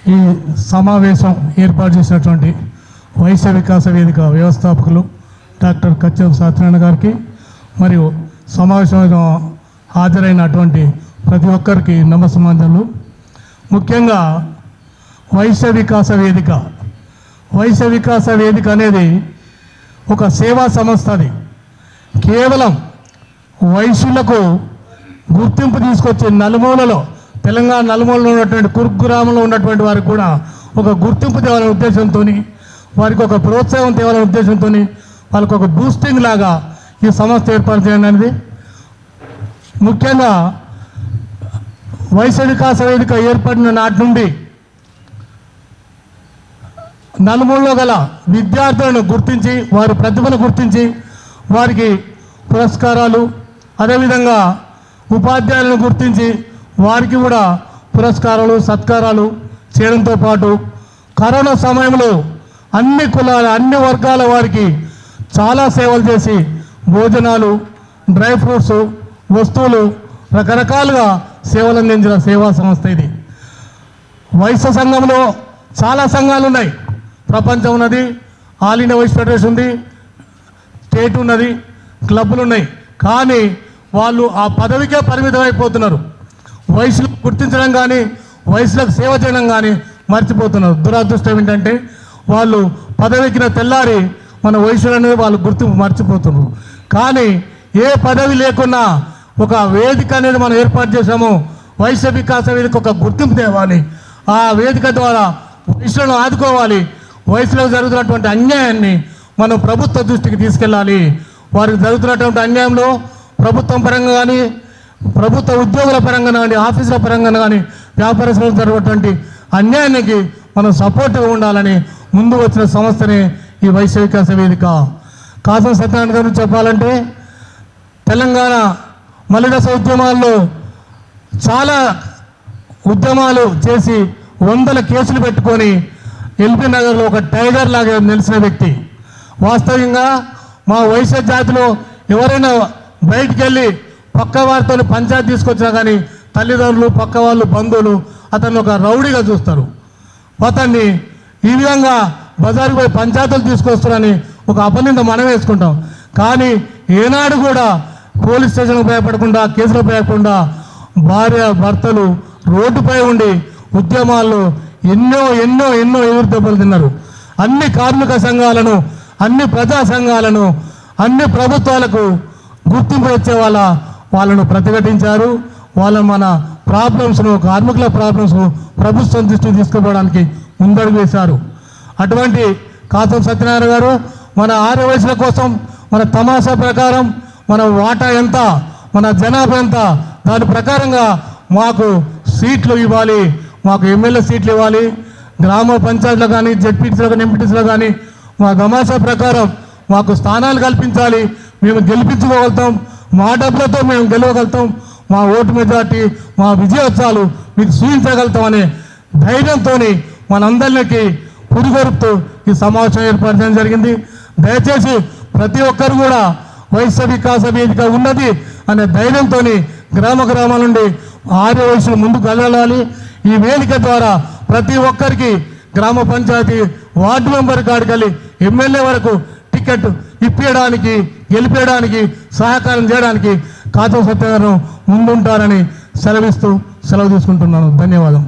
ఈ సమావేశం ఏర్పాటు చేసినటువంటి వైశ్య వికాస వేదిక వ్యవస్థాపకులు డాక్టర్ కచ్చం సత్యనారాయణ గారికి మరియు సమావేశంలో హాజరైనటువంటి ప్రతి ఒక్కరికి నమస్కారాలు. ముఖ్యంగా వైశ్య వికాస వేదిక అనేది ఒక సేవా సంస్థ. అది కేవలం వైశ్యులకు గుర్తింపు తీసుకొచ్చే నలుమూలలో తెలంగాణ నలుమూలలో ఉన్నటువంటి కురుగ్రామంలో ఉన్నటువంటి వారికి కూడా ఒక గుర్తింపు తేవాలనే ఉద్దేశంతో, వారికి ఒక ప్రోత్సాహం తేవాలనే ఉద్దేశంతో, వాళ్ళకు ఒక బూస్టింగ్ లాగా ఈ సంస్థ ఏర్పాటు చేయడం అనేది. ముఖ్యంగా వైశ్య వికాస వేదిక ఏర్పడిన నాటి నుండి నలుమూలలో గల విద్యార్థులను గుర్తించి, వారి ప్రతిభను గుర్తించి వారికి పురస్కారాలు, అదేవిధంగా ఉపాధ్యాయులను గుర్తించి వారికి కూడా పురస్కారాలు సత్కారాలు చేయడంతో పాటు కరోనా సమయంలో అన్ని కులాల అన్ని వర్గాల వారికి చాలా సేవలు చేసి భోజనాలు, డ్రై ఫ్రూట్స్, వస్తువులు రకరకాలుగా సేవలు అందించిన సేవా సంస్థ ఇది. వైశ్య సంఘంలో చాలా సంఘాలు ఉన్నాయి. ప్రపంచం ఉన్నది, ఆల్ ఇండియా వైశ్య ఫెడరేషన్ ఉంది, స్టేట్ ఉన్నది, క్లబ్లు ఉన్నాయి. కానీ వాళ్ళు ఆ పదవికే పరిమితం అయిపోతున్నారు. వయసులకు గుర్తించడం కానీ వయసులకు సేవ చేయడం కానీ మర్చిపోతున్నారు. దురదృష్టం ఏంటంటే వాళ్ళు పదవికిన తెల్లారి మన వయసులు అనేది వాళ్ళు గుర్తింపు మర్చిపోతున్నారు. కానీ ఏ పదవి లేకున్నా ఒక వేదిక అనేది మనం ఏర్పాటు చేసాము. వైశ్య వికాస వేదిక ఒక గుర్తింపు తేవాలి. ఆ వేదిక ద్వారా వయసులను ఆదుకోవాలి. వయసులకు జరుగుతున్నటువంటి అన్యాయాన్ని మనం ప్రభుత్వ దృష్టికి తీసుకెళ్ళాలి. వారికి జరుగుతున్నటువంటి అన్యాయంలో ప్రభుత్వం పరంగా కానీ, ప్రభుత్వ ఉద్యోగుల పరంగా కానీ, ఆఫీసుల పరంగా కానీ, వ్యాపారస్తులకు జరుగుతున్నటువంటి అన్యాయానికి మనం సపోర్ట్గా ఉండాలని ముందు వచ్చిన సంస్థనే ఈ వైశ్య వికాస వేదిక. కాసం సత్యనారాయణ గారు చెప్పాలంటే తెలంగాణ మలిదశ ఉద్యమాల్లో చాలా ఉద్యమాలు చేసి 100 కేసులు పెట్టుకొని ఎల్బీ నగర్లో ఒక టైగర్ లాగా నిలిచిన వ్యక్తి. వాస్తవంగా మా వైశ్య జాతిలో ఎవరైనా బయటికి వెళ్ళి పక్క వారితో పంచాయతీ తీసుకొచ్చినా కానీ తల్లిదండ్రులు, పక్క వాళ్ళు, బంధువులు అతన్ని ఒక రౌడీగా చూస్తారు. అతన్ని ఈ విధంగా బజారుకు పోయి పంచాయతీలు తీసుకొస్తారని ఒక అపనింద మనం వేసుకుంటాం. కానీ ఏనాడు కూడా పోలీస్ స్టేషన్కు భయపడకుండా, కేసులకు భయపడకుండా భార్య భర్తలు రోడ్డుపై ఉండి ఉద్యమాల్లో ఎన్నో ఎన్నో ఎన్నో ఎదురు దెబ్బలు తిన్నారు. అన్ని కార్మిక సంఘాలను, అన్ని ప్రజా సంఘాలను, అన్ని ప్రభుత్వాలకు గుర్తింపు వచ్చే వాళ్ళను ప్రతిఘటించారు. వాళ్ళను మన ప్రాబ్లమ్స్ను, కార్మికుల ప్రాబ్లమ్స్ను ప్రభుత్వం దృష్టికి తీసుకుపోవడానికి ముందడుగు వేశారు. అటువంటి కాసం సత్యనారాయణ గారు మన ఆర్య వయసుల కోసం మన తమాషా ప్రకారం మన వాటా ఎంత, మన జనాభా ఎంత, దాని ప్రకారంగా మాకు సీట్లు ఇవ్వాలి, మాకు ఎమ్మెల్యే సీట్లు ఇవ్వాలి, గ్రామ పంచాయతీలో కానీ, జెడ్పీటీసీలో కానీ, ఎంపీటీసీలో కానీ మా తమాషా ప్రకారం మాకు స్థానాలు కల్పించాలి. మేము గెలిపించుకోగలుగుతాం, మా డబ్బులతో మేము గెలవగలుగుతాం, మా ఓటు మెజార్టీ, మా విజయోత్సవాలు మీకు చూపించగలుగుతాం అనే ధైర్యంతో మనందరికీ పురుగొరుపుతూ ఈ సమావేశం ఏర్పాటు చేయడం జరిగింది. దయచేసి ప్రతి ఒక్కరు కూడా వైశ్య వికాస వేదిక ఉన్నది అనే ధైర్యంతో గ్రామ గ్రామాల నుండి ఆర్య వయసులు ముందుకు వెళ్ళాలి. ఈ వేదిక ద్వారా ప్రతి ఒక్కరికి గ్రామ పంచాయతీ వార్డు మెంబర్ కాడికి వెళ్ళి ఎమ్మెల్యే వరకు టికెట్ ఇప్పించడానికి, గెలిపేయడానికి, సహకారం చేయడానికి కాసం సత్యనారాయణ ముందుంటారని సెలవు తీసుకుంటున్నాను. ధన్యవాదం.